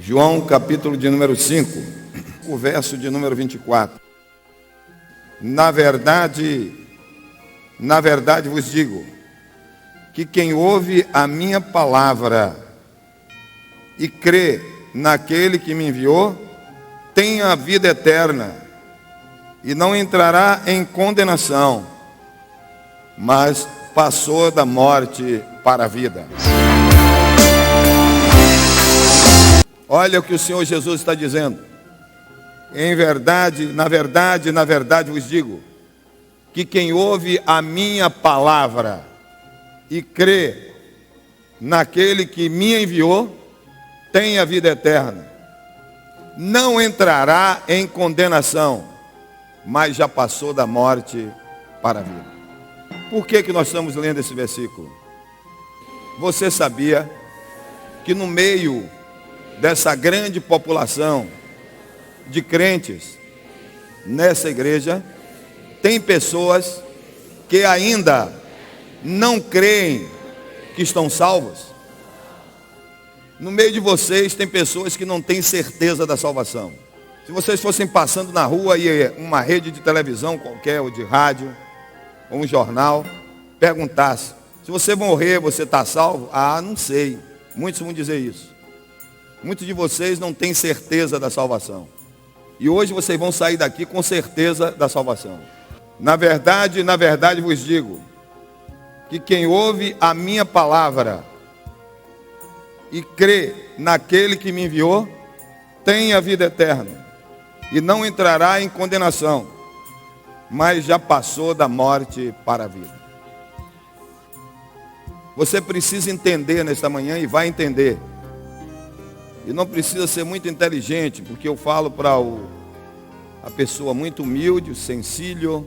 João capítulo de número 5, o verso de número 24. Na verdade vos digo, que quem ouve a minha palavra e crê naquele que me enviou, tem a vida eterna e não entrará em condenação, mas passou da morte para a vida. Olha o que o Senhor Jesus está dizendo. Em verdade, na verdade vos digo, que quem ouve a minha palavra e crê naquele que me enviou, tem a vida eterna. Não entrará em condenação, mas já passou da morte para a vida. Por que nós estamos lendo esse versículo? Você sabia que no meio dessa grande população de crentes nessa igreja, tem pessoas que ainda não creem que estão salvos? No meio de vocês tem pessoas que não têm certeza da salvação. Se vocês fossem passando na rua e uma rede de televisão qualquer, ou de rádio, ou um jornal, perguntasse: se você morrer, você está salvo? Ah, não sei. Muitos vão dizer isso. Muitos de vocês não têm certeza da salvação. E hoje vocês vão sair daqui com certeza da salvação. Na verdade vos digo, que quem ouve a minha palavra e crê naquele que me enviou, tem a vida eterna e não entrará em condenação, mas já passou da morte para a vida. Você precisa entender nesta manhã e vai entender. E não precisa ser muito inteligente, porque eu falo para a pessoa muito humilde, sensível,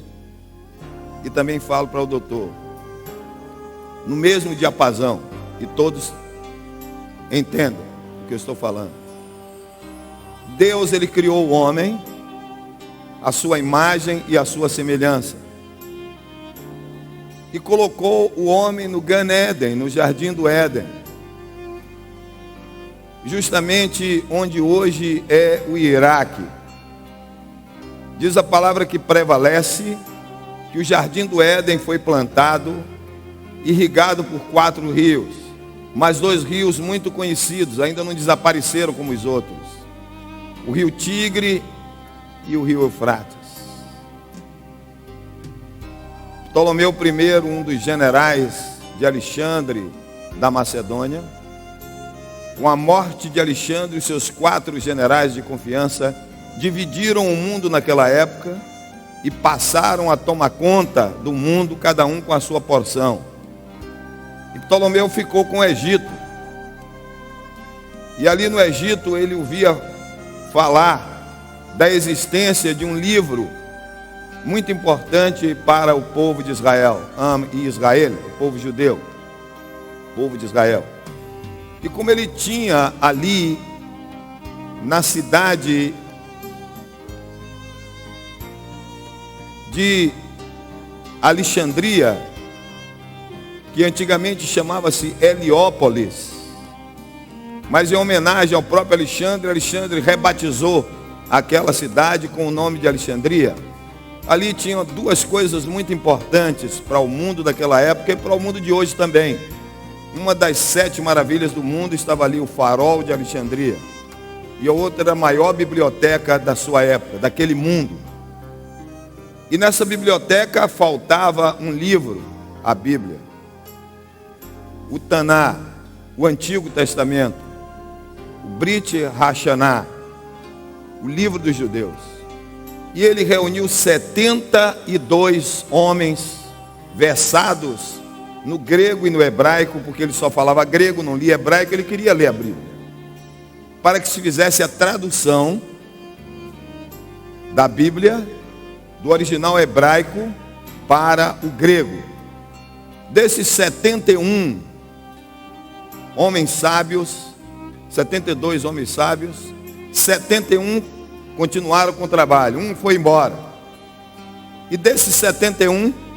e também falo para o doutor. No mesmo diapasão, e todos entendam o que eu estou falando. Deus, ele criou o homem, a sua imagem e a sua semelhança. E colocou o homem no Gan Éden, no jardim do Éden. Justamente onde hoje é o Iraque. Diz a palavra que prevalece que o jardim do Éden foi plantado, irrigado por 4 rios, mas 2 rios muito conhecidos, ainda não desapareceram como os outros: o rio Tigre e o rio Eufrates. Ptolomeu I, um dos generais de Alexandre da Macedônia, com a morte de Alexandre, os seus 4 generais de confiança dividiram o mundo naquela época e passaram a tomar conta do mundo, cada um com a sua porção. E Ptolomeu ficou com o Egito. E ali no Egito ele ouvia falar da existência de um livro muito importante para o povo de Israel, o povo judeu, o povo de Israel. E como ele tinha ali, na cidade de Alexandria, que antigamente chamava-se Heliópolis, mas em homenagem ao próprio Alexandre, Alexandre rebatizou aquela cidade com o nome de Alexandria. Ali tinham 2 coisas muito importantes para o mundo daquela época e para o mundo de hoje também. Uma das 7 maravilhas do mundo estava ali, o farol de Alexandria. E a outra era a maior biblioteca da sua época, daquele mundo. E nessa biblioteca faltava um livro, a Bíblia. O Taná, o Antigo Testamento. O Brit Hashanah, o livro dos judeus. E ele reuniu 72 homens versados no grego e no hebraico, porque ele só falava grego, não lia hebraico, ele queria ler a Bíblia, para que se fizesse a tradução da Bíblia, do original hebraico para o grego. Desses 71 homens sábios, 72 homens sábios, 71 continuaram com o trabalho, um foi embora. E desses 71,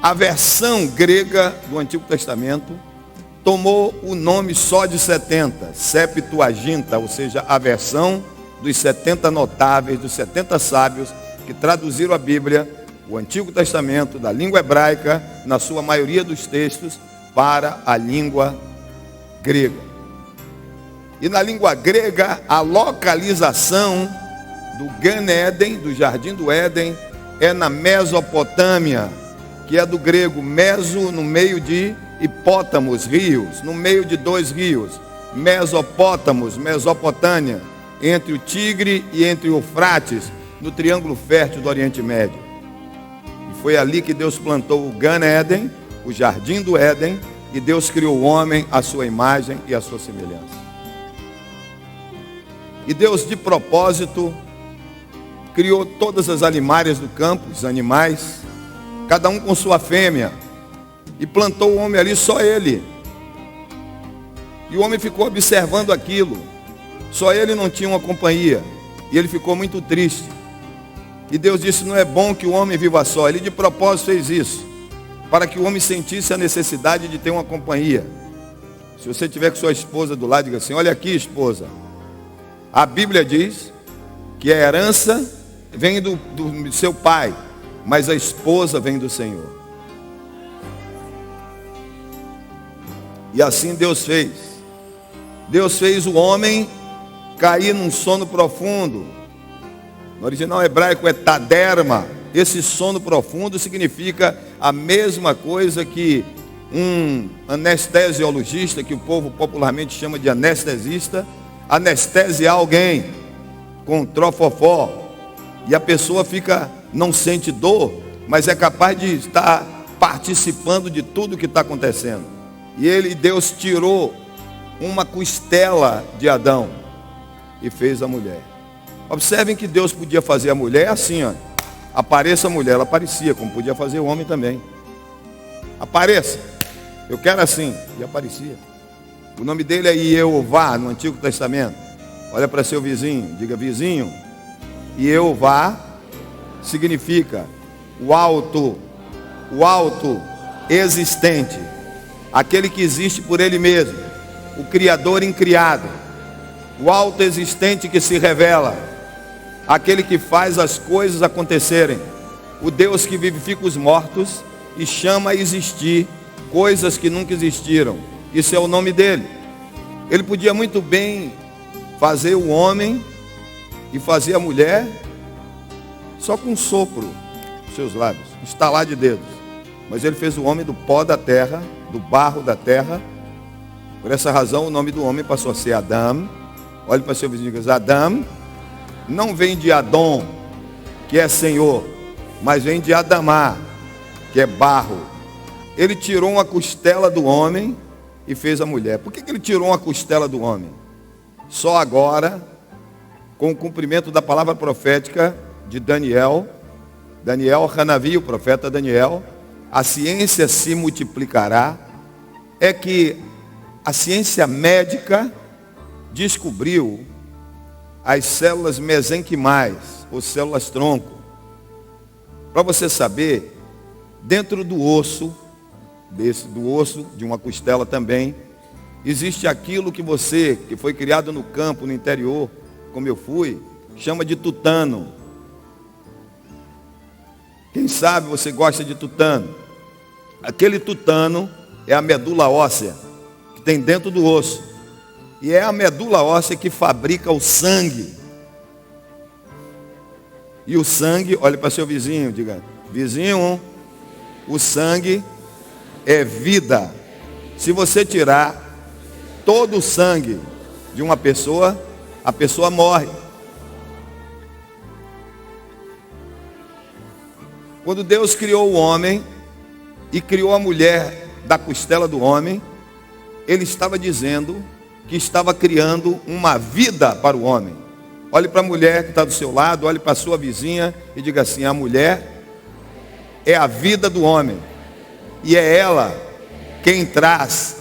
a versão grega do Antigo Testamento tomou o nome só de 70, Septuaginta, ou seja, a versão dos 70 notáveis, dos 70 sábios que traduziram a Bíblia, o Antigo Testamento, da língua hebraica, na sua maioria dos textos, para a língua grega. E na língua grega, a localização do Gan Éden, do Jardim do Éden, é na Mesopotâmia, que é do grego meso, no meio de hipótamos, rios, no meio de dois rios, Mesopótamos, Mesopotâmia, entre o Tigre e entre o Eufrates, no triângulo fértil do Oriente Médio. E foi ali que Deus plantou o Gan Éden, o Jardim do Éden, e Deus criou o homem à sua imagem e à sua semelhança. E Deus, de propósito, criou todas as animárias do campo, os animais, cada um com sua fêmea, e plantou o homem ali, só ele. E o homem ficou observando aquilo, só ele não tinha uma companhia, e ele ficou muito triste. E Deus disse: não é bom que o homem viva só. Ele de propósito fez isso, para que o homem sentisse a necessidade de ter uma companhia. Se você tiver com sua esposa do lado, diga assim: olha aqui, esposa, a Bíblia diz que a herança vem do seu pai, mas a esposa vem do Senhor. E assim Deus fez. Deus fez o homem cair num sono profundo. No original hebraico é taderma. Esse sono profundo significa a mesma coisa que um anestesiologista, que o povo popularmente chama de anestesista, anestesiar alguém com trofofó. E a pessoa não sente dor, mas é capaz de estar participando de tudo que está acontecendo. E Deus tirou uma costela de Adão e fez a mulher. Observem que Deus podia fazer a mulher assim, ó. Apareça a mulher, ela aparecia, como podia fazer o homem também. Apareça, eu quero assim, e aparecia. O nome dele é Jeová no Antigo Testamento. Olha para seu vizinho, diga: vizinho. Jeová significa o alto existente, aquele que existe por ele mesmo, o criador incriado, o alto existente que se revela, aquele que faz as coisas acontecerem, o Deus que vivifica os mortos e chama a existir coisas que nunca existiram. Isso é o nome dele. Ele podia muito bem fazer o homem e fazer a mulher só com um sopro nos seus lábios, estalar de dedos. Mas ele fez o homem do pó da terra, do barro da terra. Por essa razão o nome do homem passou a ser Adão. Olhe para seu vizinho e diga: Adão não vem de Adão, que é Senhor, mas vem de Adamá, que é barro. Ele tirou uma costela do homem e fez a mulher. Por que ele tirou uma costela do homem? Só agora, com o cumprimento da palavra profética de Daniel, Hanavi, o profeta Daniel, a ciência se multiplicará. É que a ciência médica descobriu as células mesenquimais, ou células tronco. Para você saber, dentro do osso, do osso de uma costela também, existe aquilo que foi criado no campo, no interior, como eu fui, chama de tutano. Quem sabe você gosta de tutano? Aquele tutano é a medula óssea que tem dentro do osso. E é a medula óssea que fabrica o sangue. E o sangue, olhe para seu vizinho, diga: vizinho, o sangue é vida. Se você tirar todo o sangue de uma pessoa, a pessoa morre. Quando Deus criou o homem e criou a mulher da costela do homem, Ele estava dizendo que estava criando uma vida para o homem. Olhe para a mulher que está do seu lado, olhe para a sua vizinha e diga assim: a mulher é a vida do homem. E é ela quem traz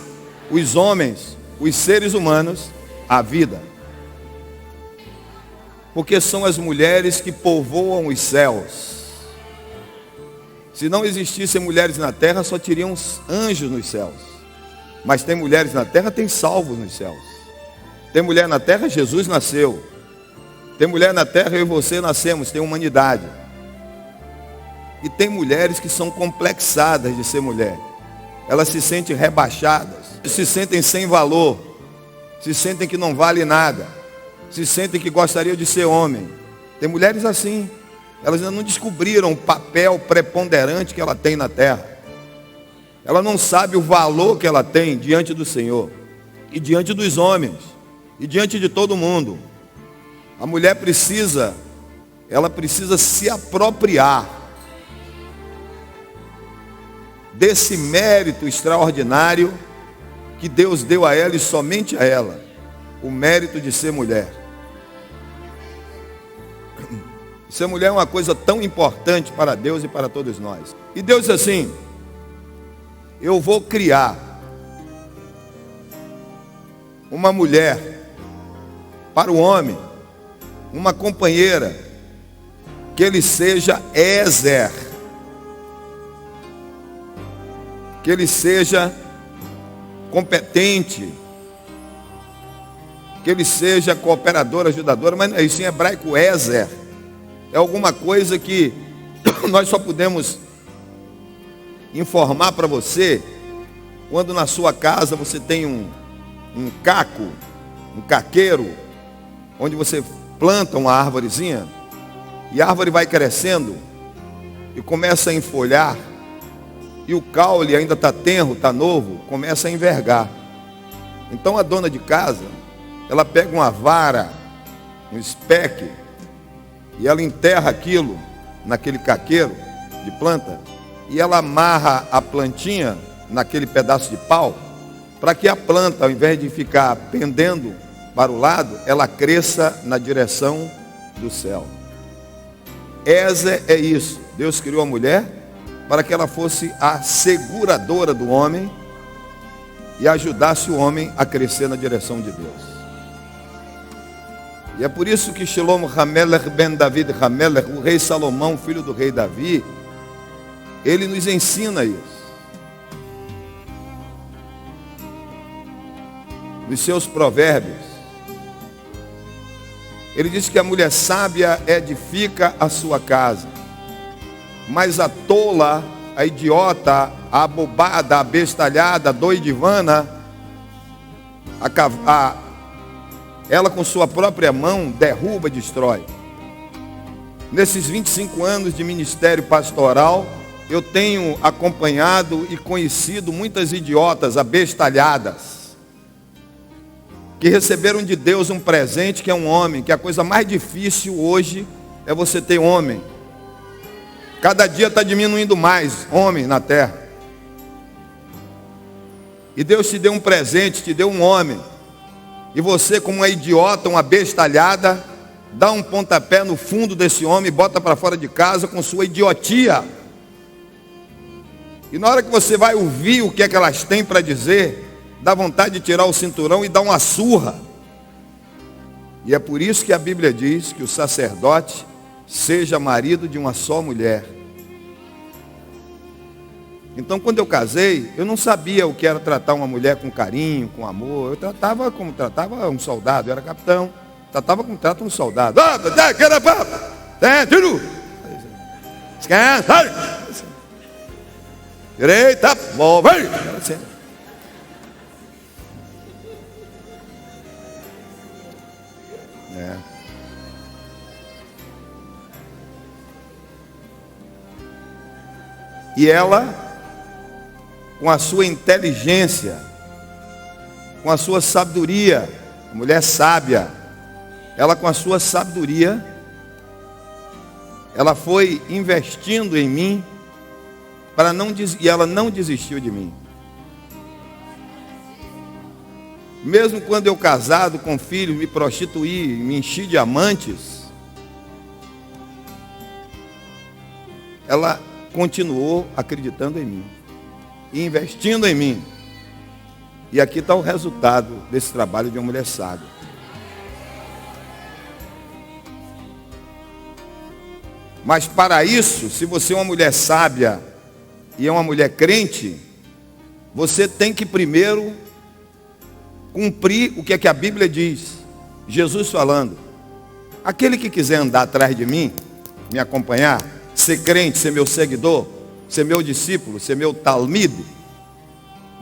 os homens, os seres humanos, à vida. Porque são as mulheres que povoam os céus. Se não existissem mulheres na terra, só teriam anjos nos céus. Mas tem mulheres na terra, tem salvos nos céus. Tem mulher na terra, Jesus nasceu. Tem mulher na terra, eu e você nascemos, tem humanidade. E tem mulheres que são complexadas de ser mulher. Elas se sentem rebaixadas, se sentem sem valor, se sentem que não vale nada, se sentem que gostariam de ser homem. Tem mulheres assim. Elas ainda não descobriram o papel preponderante que ela tem na terra. Ela não sabe o valor que ela tem diante do Senhor, e diante dos homens, e diante de todo mundo. A mulher precisa se apropriar desse mérito extraordinário que Deus deu a ela e somente a ela, o mérito de ser mulher. Ser mulher é uma coisa tão importante para Deus e para todos nós. E Deus diz assim: eu vou criar uma mulher para o homem, uma companheira, que ele seja Ezer, que ele seja competente, que ele seja cooperador, ajudador, mas isso em hebraico Ezer é alguma coisa que nós só podemos informar para você quando na sua casa você tem um caco, um caqueiro, onde você planta uma árvorezinha e a árvore vai crescendo e começa a enfolhar, e o caule ainda está tenro, está novo, começa a envergar. Então a dona de casa, ela pega uma vara, um espeque, e ela enterra aquilo naquele caqueiro de planta, e ela amarra a plantinha naquele pedaço de pau, para que a planta, ao invés de ficar pendendo para o lado, ela cresça na direção do céu. Ezer é isso. Deus criou a mulher para que ela fosse a seguradora do homem e ajudasse o homem a crescer na direção de Deus. E é por isso que Shlomo Hamelech ben David Hamelech, o rei Salomão, filho do rei Davi, ele nos ensina isso. Nos seus provérbios, ele diz que a mulher sábia edifica a sua casa, mas a tola, a idiota, a abobada, a abestalhada, a doidivana, ela com sua própria mão derruba e destrói. Nesses 25 anos de ministério pastoral, eu tenho acompanhado e conhecido muitas idiotas abestalhadas, que receberam de Deus um presente que é um homem, que a coisa mais difícil hoje é você ter homem. Cada dia está diminuindo mais homem na terra. E Deus te deu um presente, te deu um homem. E você, como uma idiota, uma bestalhada, dá um pontapé no fundo desse homem e bota para fora de casa com sua idiotia. E na hora que você vai ouvir o que é que elas têm para dizer, dá vontade de tirar o cinturão e dar uma surra. E é por isso que a Bíblia diz que o sacerdote seja marido de uma só mulher. Então, quando eu casei, eu não sabia o que era tratar uma mulher com carinho, com amor. Eu tratava como tratava um soldado, eu era capitão. Tratava como trata um soldado. Direita, move. E ela, com a sua inteligência, com a sua sabedoria, a mulher sábia, ela com a sua sabedoria, ela foi investindo em mim, e ela não desistiu de mim. Mesmo quando eu casado com filhos, me prostituí, me enchi de amantes, ela continuou acreditando em mim e investindo em mim. E aqui está o resultado desse trabalho de uma mulher sábia. Mas para isso, se você é uma mulher sábia e é uma mulher crente, você tem que primeiro cumprir o que é que a Bíblia diz. Jesus falando: aquele que quiser andar atrás de mim, me acompanhar, ser crente, ser meu seguidor, ser meu discípulo, ser meu talmido,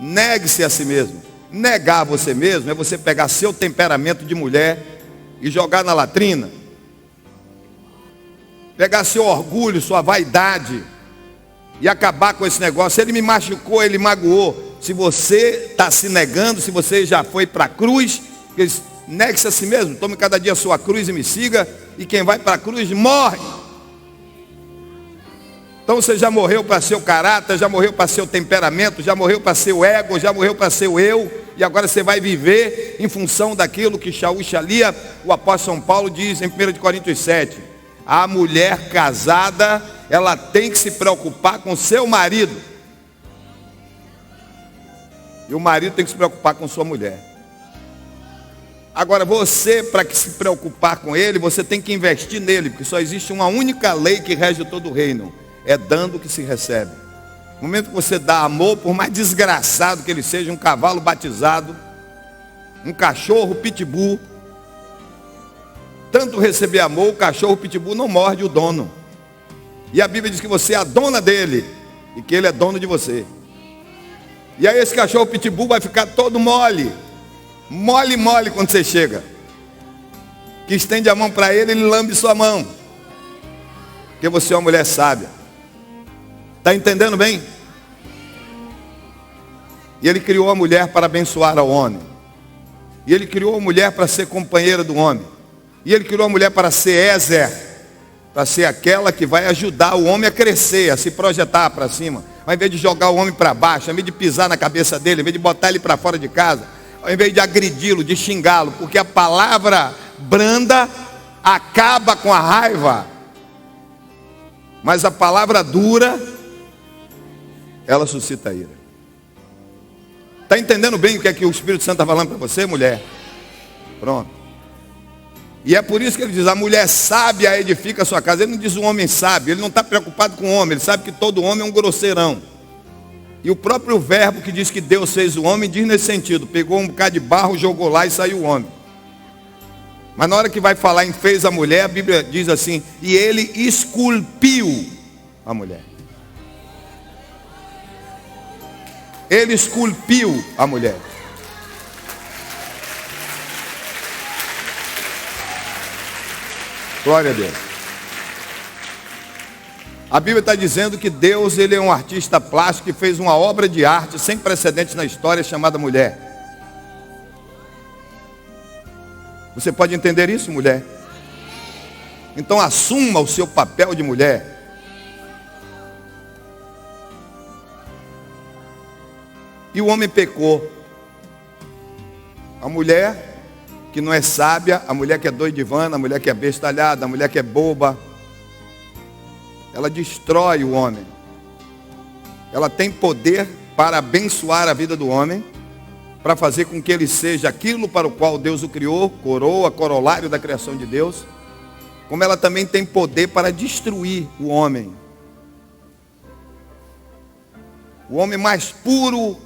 negue-se a si mesmo. Negar você mesmo é você pegar seu temperamento de mulher e jogar na latrina. Pegar seu orgulho, sua vaidade e acabar com esse negócio. Se ele me machucou, ele magoou. Se você está se negando, se você já foi para a cruz, negue-se a si mesmo. Tome cada dia a sua cruz e me siga. E quem vai para a cruz morre. Então você já morreu para seu caráter, já morreu para seu temperamento, já morreu para seu ego, já morreu para seu eu. E agora você vai viver em função daquilo que Shaul Shalia, o apóstolo São Paulo, diz em 1 Coríntios 7. A mulher casada, ela tem que se preocupar com seu marido. E o marido tem que se preocupar com sua mulher. Agora você, para que se preocupar com ele, você tem que investir nele, porque só existe uma única lei que rege todo o reino: é dando que se recebe. No momento que você dá amor, por mais desgraçado que ele seja, um cavalo batizado, um cachorro pitbull, tanto receber amor, o cachorro pitbull não morde o dono. E a Bíblia diz que você é a dona dele e que ele é dono de você. E aí esse cachorro pitbull vai ficar todo mole. Mole, mole quando você chega. Que estende a mão para ele, ele lambe sua mão. Porque você é uma mulher sábia. Está entendendo bem? E ele criou a mulher para abençoar ao homem. E ele criou a mulher para ser companheira do homem. E ele criou a mulher para ser Ezer, para ser aquela que vai ajudar o homem a crescer, a se projetar para cima. Ao invés de jogar o homem para baixo, ao invés de pisar na cabeça dele, ao invés de botar ele para fora de casa, ao invés de agredi-lo, de xingá-lo, porque a palavra branda acaba com a raiva, mas a palavra dura, ela suscita ira. Está entendendo bem o que é que o Espírito Santo está falando para você, mulher? Pronto. E é por isso que ele diz: a mulher sábia edifica a sua casa. Ele não diz o homem sábio, ele não está preocupado com o homem, ele sabe que todo homem é um grosseirão. E o próprio verbo que diz que Deus fez o homem diz nesse sentido: pegou um bocado de barro, jogou lá e saiu o homem. Mas na hora que vai falar em fez a mulher, a Bíblia diz assim: e ele esculpiu a mulher. Ele esculpiu a mulher. Glória a Deus. A Bíblia está dizendo que Deus, ele é um artista plástico que fez uma obra de arte sem precedentes na história chamada mulher. Você pode entender isso, mulher? Então assuma o seu papel de mulher. E o homem pecou. A mulher que não é sábia, a mulher que é doidivana, a mulher que é bestalhada, a mulher que é boba, ela destrói o homem. Ela tem poder para abençoar a vida do homem, para fazer com que ele seja aquilo para o qual Deus o criou, coroa, corolário da criação de Deus, como ela também tem poder para destruir o homem. O homem mais puro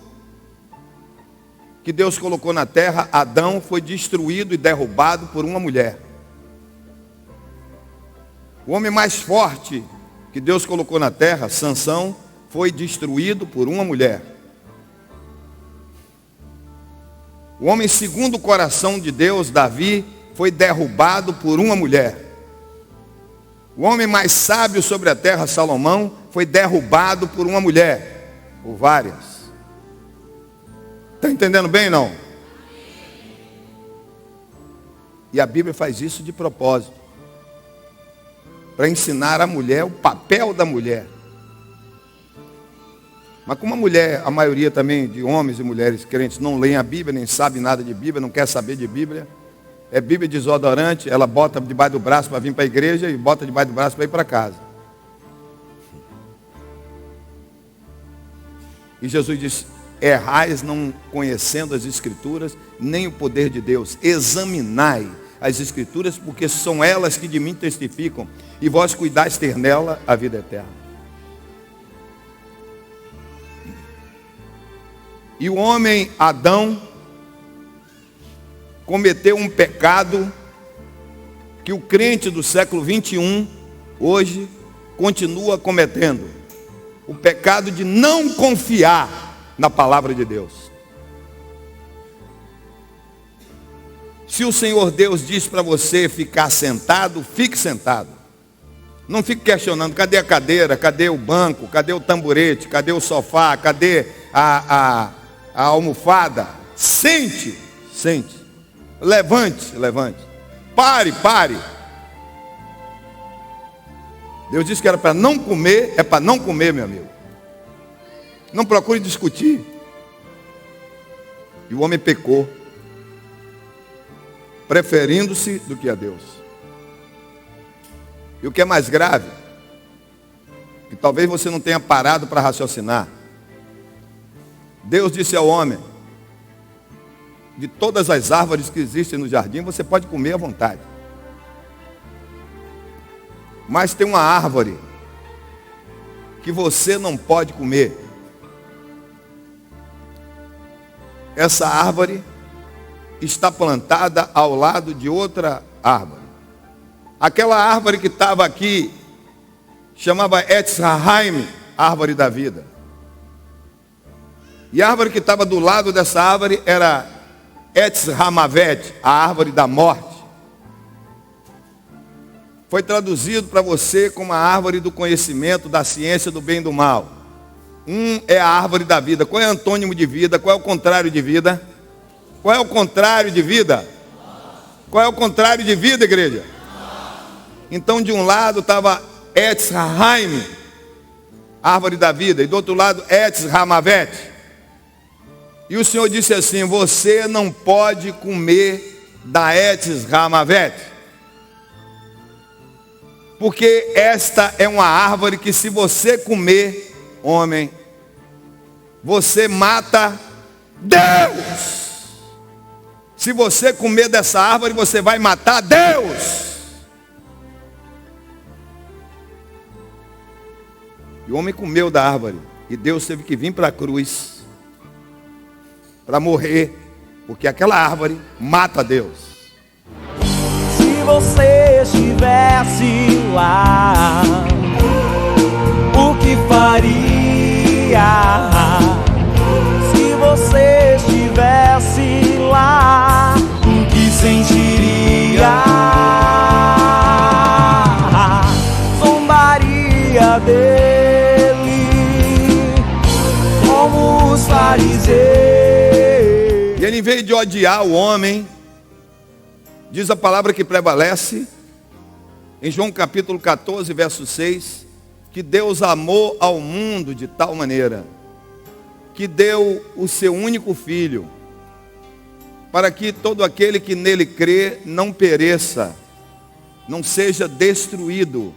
que Deus colocou na terra, Adão, foi destruído e derrubado por uma mulher. O homem mais forte que Deus colocou na terra, Sansão, foi destruído por uma mulher. O homem segundo o coração de Deus, Davi, foi derrubado por uma mulher. O homem mais sábio sobre a terra, Salomão, foi derrubado por uma mulher, ou várias. Está entendendo bem, não? E a Bíblia faz isso de propósito, para ensinar a mulher o papel da mulher. Mas como a mulher, a maioria também de homens e mulheres crentes não leem a Bíblia, nem sabe nada de Bíblia, não quer saber de Bíblia, é Bíblia desodorante, ela bota debaixo do braço para vir para a igreja e bota debaixo do braço para ir para casa. E Jesus disse: errais não conhecendo as Escrituras, nem o poder de Deus. Examinai as Escrituras, porque são elas que de mim testificam, e vós cuidais ter nela a vida eterna. E o homem Adão cometeu um pecado que o crente do século 21 hoje continua cometendo. O pecado de não confiar na palavra de Deus. Se o Senhor Deus diz para você ficar sentado, fique sentado. Não fique questionando, cadê a cadeira, cadê o banco, cadê o tamborete, cadê o sofá, cadê a almofada? Sente, sente. Levante, levante. Pare, pare. Deus disse que era para não comer, é para não comer, meu amigo. Não procure discutir. E o homem pecou, preferindo-se do que a Deus. E o que é mais grave, que talvez você não tenha parado para raciocinar. Deus disse ao homem, de todas as árvores que existem no jardim, você pode comer à vontade. Mas tem uma árvore que você não pode comer. Essa árvore está plantada ao lado de outra árvore. Aquela árvore que estava aqui, chamava Etz Haim, árvore da vida. E a árvore que estava do lado dessa árvore era Etz Hamavet, a árvore da morte. Foi traduzido para você como a árvore do conhecimento, da ciência, do bem e do mal. É a árvore da vida. Qual é o antônimo de vida? Qual é o contrário de vida? Qual é o contrário de vida? Qual é o contrário de vida, igreja? Então, de um lado estava Etz Haim, árvore da vida, e do outro lado Etz Hamavet. E o Senhor disse assim, você não pode comer da Etz Hamavet, porque esta é uma árvore que se você comer, homem, você mata Deus. Se você comer dessa árvore, você vai matar Deus. E o homem comeu da árvore. E Deus teve que vir para a cruz para morrer, porque aquela árvore mata Deus. Se você estivesse lá, o que faria? Se você estivesse lá, o que sentiria? Zombaria dele, como os fariseus. E ele, em vez de odiar o homem, diz a palavra que prevalece, em João capítulo 14, verso 6, que Deus amou ao mundo de tal maneira, que deu o seu único filho, para que todo aquele que nele crê não pereça, não seja destruído,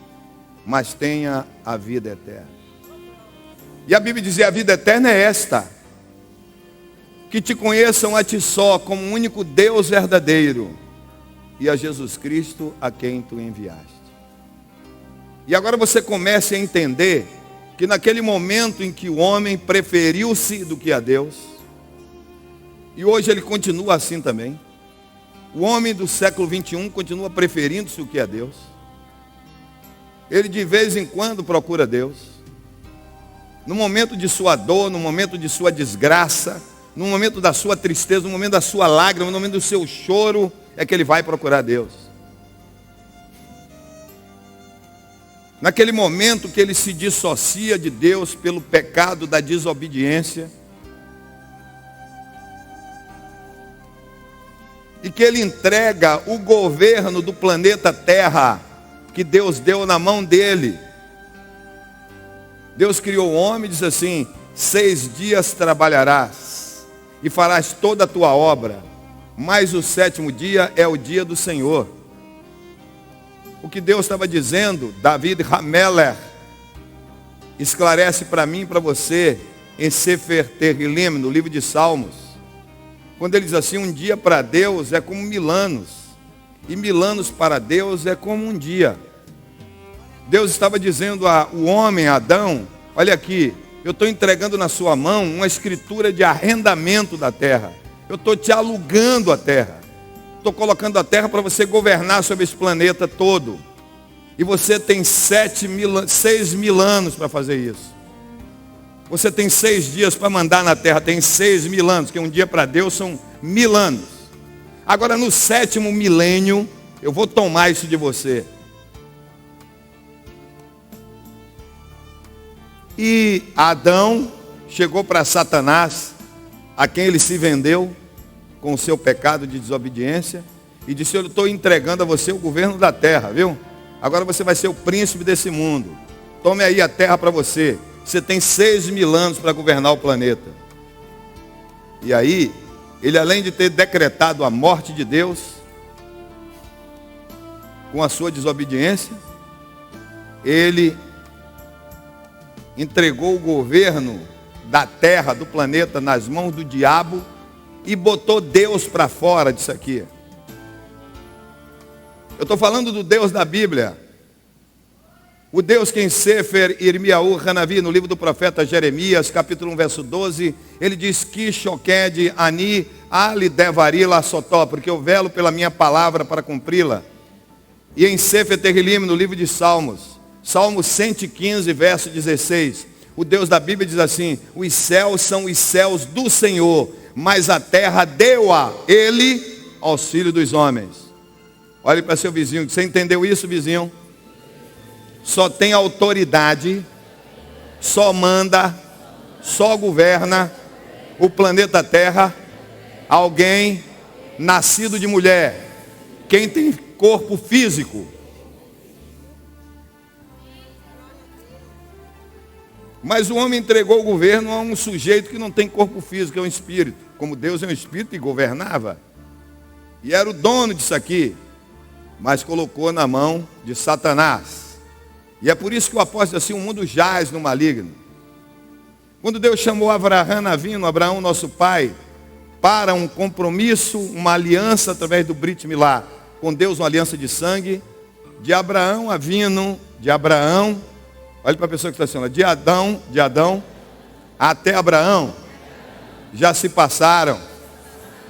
mas tenha a vida eterna. E a Bíblia dizia, a vida eterna é esta, que te conheçam a ti só, como o único Deus verdadeiro, e a Jesus Cristo a quem tu enviaste. E agora você comece a entender que naquele momento em que o homem preferiu-se do que a Deus, e hoje ele continua assim também, o homem do século 21 continua preferindo-se do que a Deus. Ele de vez em quando procura Deus, no momento de sua dor, no momento de sua desgraça, no momento da sua tristeza, no momento da sua lágrima, no momento do seu choro, é que ele vai procurar Deus. Naquele momento que ele se dissocia de Deus pelo pecado da desobediência, e que ele entrega o governo do planeta Terra, que Deus deu na mão dele. Deus criou o homem e diz assim, 6 dias trabalharás e farás toda a tua obra, mas o 7º dia é o dia do Senhor. O que Deus estava dizendo, David Hameler esclarece para mim e para você em Sefer Tehillim, no livro de Salmos, quando ele diz assim, um dia para Deus é como 1000 anos, e 1000 anos para Deus é como um dia. Deus estava dizendo ao homem, Adão, olha aqui, Eu estou entregando na sua mão uma escritura de arrendamento da terra. Eu estou te alugando a terra. Estou colocando a terra para você governar sobre esse planeta todo. E você tem 6 mil anos para fazer isso. Você tem 6 dias para mandar na terra. Tem 6 mil anos, que um dia para Deus são 1000 anos. Agora no 7º milênio, eu vou tomar isso de você. E Adão chegou para Satanás, a quem ele se vendeu com o seu pecado de desobediência, e disse: eu estou entregando a você o governo da terra, viu? Agora você vai ser o príncipe desse mundo. Tome aí a terra para você. Você tem 6 mil anos para governar o planeta. E aí, ele além de ter decretado a morte de Deus, com a sua desobediência, ele entregou o governo da terra, do planeta, nas mãos do diabo e botou Deus para fora disso aqui. Eu estou falando do Deus da Bíblia. O Deus que em Sefer Irmiaú Hanavi, no livro do profeta Jeremias, capítulo 1, verso 12, ele diz: que shoked ani ali devari la sotó, porque eu velo pela minha palavra para cumpri-la. E em Sefer Terrilim, no livro de Salmos, Salmo 115, verso 16, o Deus da Bíblia diz assim: os céus são os céus do Senhor, mas a terra deu-a ele aos filhos dos homens. Olhe para seu vizinho. Você entendeu isso, vizinho? Só tem autoridade, só manda, só governa o planeta Terra alguém nascido de mulher. Quem tem corpo físico. Mas o homem entregou o governo a um sujeito que não tem corpo físico, é um espírito. Como Deus é um espírito e governava. E era o dono disso aqui. Mas colocou na mão de Satanás. E é por isso que o apóstolo diz assim: o mundo jaz no maligno. Quando Deus chamou Abraão, nosso pai, para um compromisso, uma aliança através do Brit Milá, com Deus, uma aliança de sangue, de Abraão, olha para a pessoa que está assim, de Adão até Abraão, já se passaram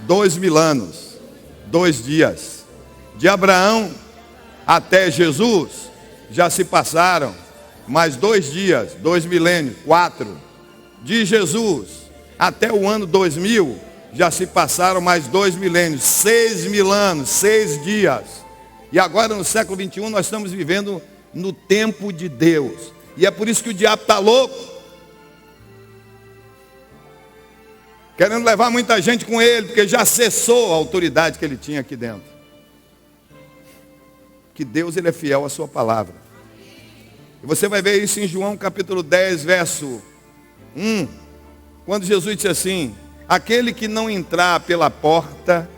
2000 anos, 2 dias. De Abraão até Jesus, já se passaram mais 2 dias, 2 milênios, 4. De Jesus até o ano 2000, já se passaram mais 2 milênios, 6 mil anos, 6 dias. E agora no século 21 nós estamos vivendo no tempo de Deus. E é por isso que o diabo está louco, querendo levar muita gente com ele, porque já cessou a autoridade que ele tinha aqui dentro. Que Deus, ele é fiel à sua palavra. E você vai ver isso em João capítulo 10, verso 1, quando Jesus disse assim: aquele que não entrar pela porta,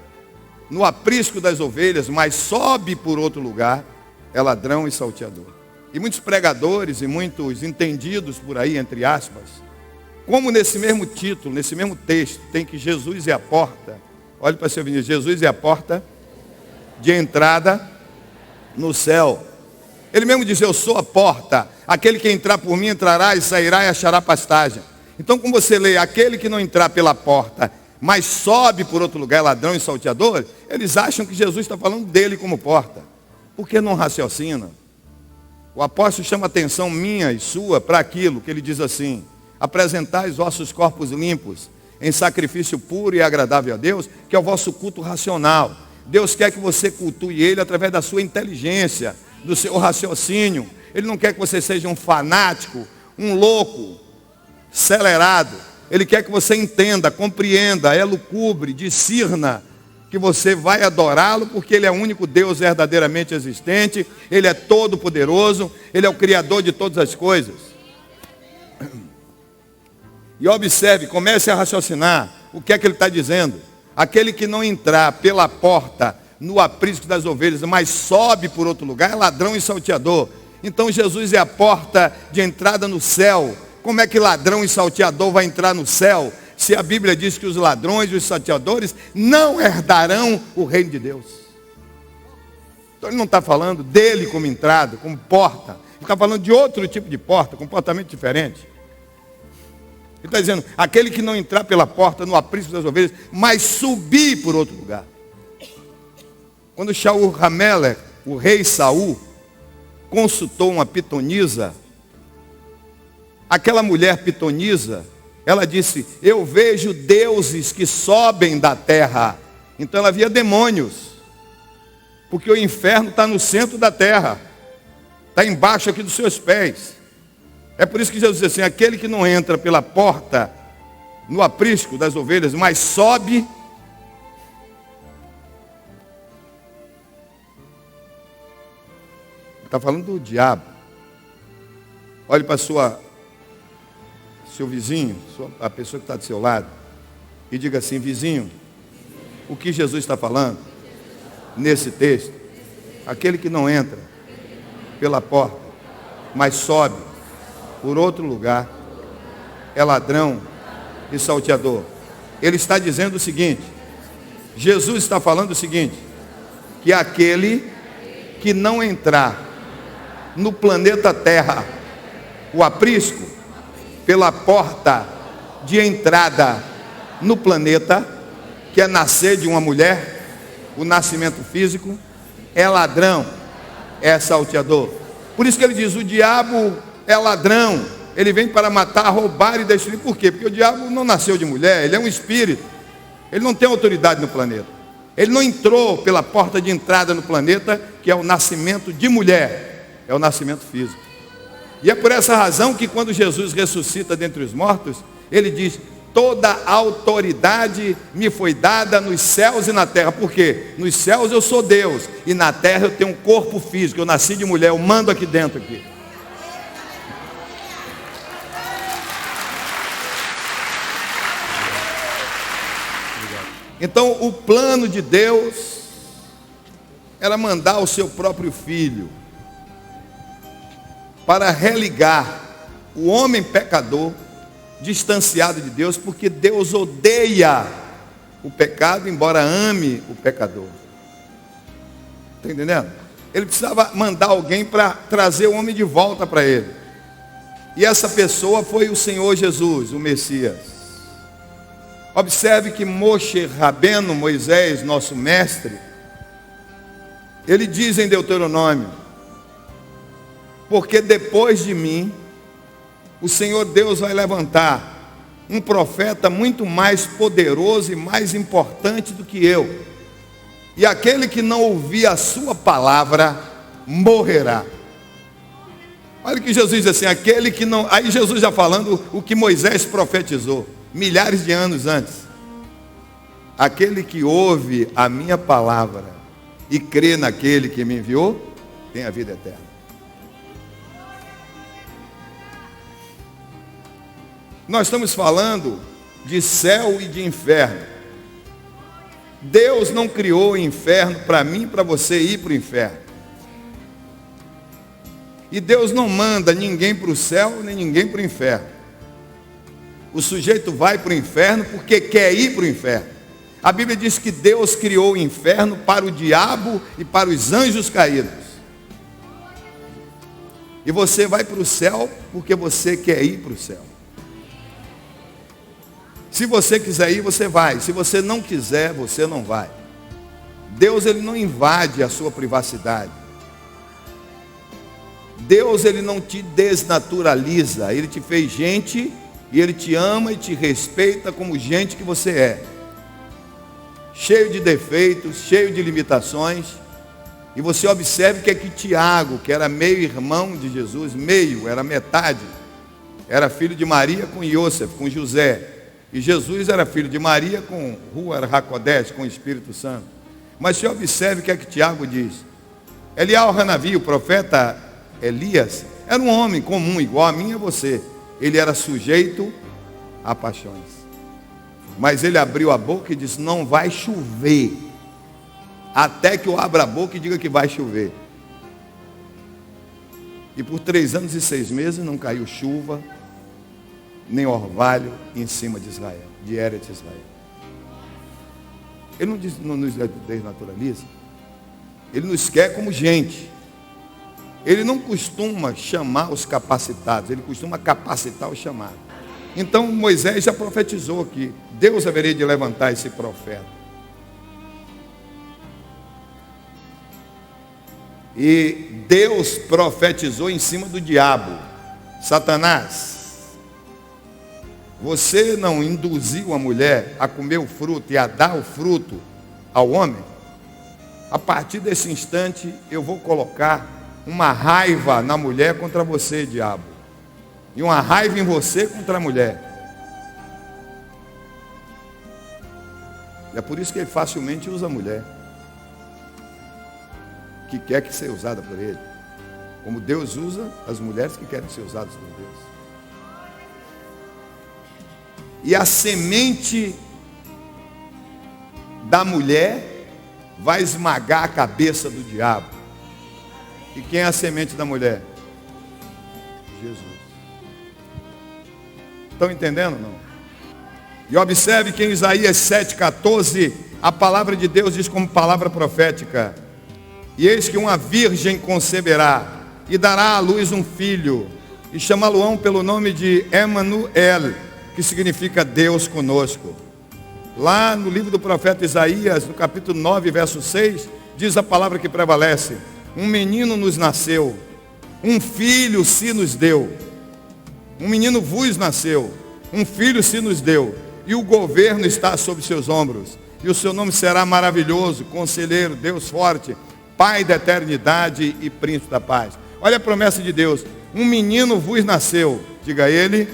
no aprisco das ovelhas, mas sobe por outro lugar, é ladrão e salteador. E muitos pregadores e muitos entendidos por aí, entre aspas, como nesse mesmo título, nesse mesmo texto, tem que Jesus é a porta. Olhe para seu vizinho: Jesus é a porta de entrada no céu. Ele mesmo diz: eu sou a porta, aquele que entrar por mim entrará e sairá e achará pastagem. Então, como você lê, aquele que não entrar pela porta, mas sobe por outro lugar, ladrão e salteador, eles acham que Jesus está falando dele como porta. Por que não raciocina? O apóstolo chama a atenção minha e sua para aquilo que ele diz assim: apresentai os vossos corpos limpos em sacrifício puro e agradável a Deus, que é o vosso culto racional. Deus quer que você cultue ele através da sua inteligência, do seu raciocínio. Ele não quer que você seja um fanático, um louco, acelerado. Ele quer que você entenda, compreenda, elucubre, discirna que você vai adorá-lo, porque ele é o único Deus verdadeiramente existente, ele é todo poderoso, ele é o criador de todas as coisas. E observe, comece a raciocinar o que é que ele está dizendo. Aquele que não entrar pela porta no aprisco das ovelhas, mas sobe por outro lugar, é ladrão e salteador. Então Jesus é a porta de entrada no céu. Como é que ladrão e salteador vai entrar no céu, se a Bíblia diz que os ladrões e os salteadores não herdarão o reino de Deus? Então ele não está falando dele como entrada, como porta. Ele está falando de outro tipo de porta, comportamento diferente. Ele está dizendo, aquele que não entrar pela porta no aprisco das ovelhas, mas subir por outro lugar. Quando Shaul Hamelech, o rei Saul, consultou uma pitonisa, aquela mulher pitonisa, ela disse, eu vejo deuses que sobem da terra. Então ela via demônios, porque o inferno está no centro da terra, está embaixo aqui dos seus pés. É por isso que Jesus diz assim, aquele que não entra pela porta no aprisco das ovelhas, mas sobe, está falando do diabo. Olhe para seu vizinho, a pessoa que está do seu lado, e diga assim, vizinho, o que Jesus está falando nesse texto? Aquele que não entra pela porta, mas sobe por outro lugar, é ladrão e salteador. Ele está dizendo o seguinte, Jesus está falando o seguinte, que aquele que não entrar no planeta Terra, o aprisco, pela porta de entrada no planeta, que é nascer de uma mulher, o nascimento físico, é ladrão, é salteador. Por isso que ele diz, o diabo é ladrão, ele vem para matar, roubar e destruir. Por quê? Porque o diabo não nasceu de mulher, ele é um espírito, ele não tem autoridade no planeta. Ele não entrou pela porta de entrada no planeta, que é o nascimento de mulher, é o nascimento físico. E é por essa razão que quando Jesus ressuscita dentre os mortos, ele diz, toda a autoridade me foi dada nos céus e na terra. Por quê? Nos céus eu sou Deus, e na terra eu tenho um corpo físico, eu nasci de mulher, eu mando aqui dentro aqui. Então o plano de Deus era mandar o seu próprio filho para religar o homem pecador distanciado de Deus, porque Deus odeia o pecado, embora ame o pecador. Está entendendo? Ele precisava mandar alguém para trazer o homem de volta para ele. E essa pessoa foi o Senhor Jesus, o Messias. Observe que Moshe Rabbeinu, Moisés, nosso mestre, ele diz em Deuteronômio, porque depois de mim, o Senhor Deus vai levantar um profeta muito mais poderoso e mais importante do que eu. E aquele que não ouvir a sua palavra, morrerá. Olha o que Jesus diz assim, aquele que não... Aí Jesus já falando o que Moisés profetizou, milhares de anos antes. Aquele que ouve a minha palavra e crê naquele que me enviou, tem a vida eterna. Nós estamos falando de céu e de inferno. Deus não criou o inferno para mim e para você ir para o inferno. E Deus não manda ninguém para o céu, nem ninguém para o inferno. O sujeito vai para o inferno porque quer ir para o inferno. A Bíblia diz que Deus criou o inferno para o diabo e para os anjos caídos. E você vai para o céu porque você quer ir para o céu. Se você quiser ir, você vai. Se você não quiser, você não vai. Deus, ele não invade a sua privacidade. Deus, ele não te desnaturaliza. Ele te fez gente e ele te ama e te respeita como gente que você é. Cheio de defeitos, cheio de limitações. E você observe que Tiago, que era meio irmão de Jesus, meio, era metade, era filho de Maria com Iosef, com José. E Jesus era filho de Maria com Ruach HaKodesh, com o Espírito Santo. Mas você observe que Tiago diz. Eliyahu Hanavi, o profeta Elias, era um homem comum, igual a mim e a você. Ele era sujeito a paixões. Mas ele abriu a boca e disse, não vai chover. Até que eu abra a boca e diga que vai chover. E por 3 anos e 6 meses não caiu chuva, nem orvalho em cima de Israel, de Eretz Israel. Ele não nos desnaturaliza. Ele nos quer como gente. Ele não costuma chamar os capacitados, ele costuma capacitar os chamados. Então Moisés já profetizou que Deus haveria de levantar esse profeta. E Deus profetizou em cima do diabo. Satanás, você não induziu a mulher a comer o fruto e a dar o fruto ao homem? A partir desse instante eu vou colocar uma raiva na mulher contra você, diabo. E uma raiva em você contra a mulher. E é por isso que ele facilmente usa a mulher, que quer que seja usada por ele. Como Deus usa as mulheres que querem ser usadas por Deus. E a semente da mulher vai esmagar a cabeça do diabo. E quem é a semente da mulher? Jesus. Estão entendendo, não? E observe que em Isaías 7,14, a palavra de Deus diz como palavra profética: e eis que uma virgem conceberá, e dará à luz um filho, e chamá-lo-ão pelo nome de Emanuel, que significa Deus conosco. Lá no livro do profeta Isaías, no capítulo 9, verso 6, diz a palavra que prevalece: um menino nos nasceu, um filho se nos deu. Um menino vos nasceu, um filho se nos deu, e o governo está sobre seus ombros. E o seu nome será maravilhoso, conselheiro, Deus forte, Pai da eternidade e príncipe da paz. Olha a promessa de Deus: um menino vos nasceu. Diga, ele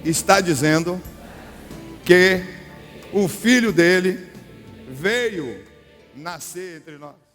está dizendo que o filho dele veio nascer entre nós.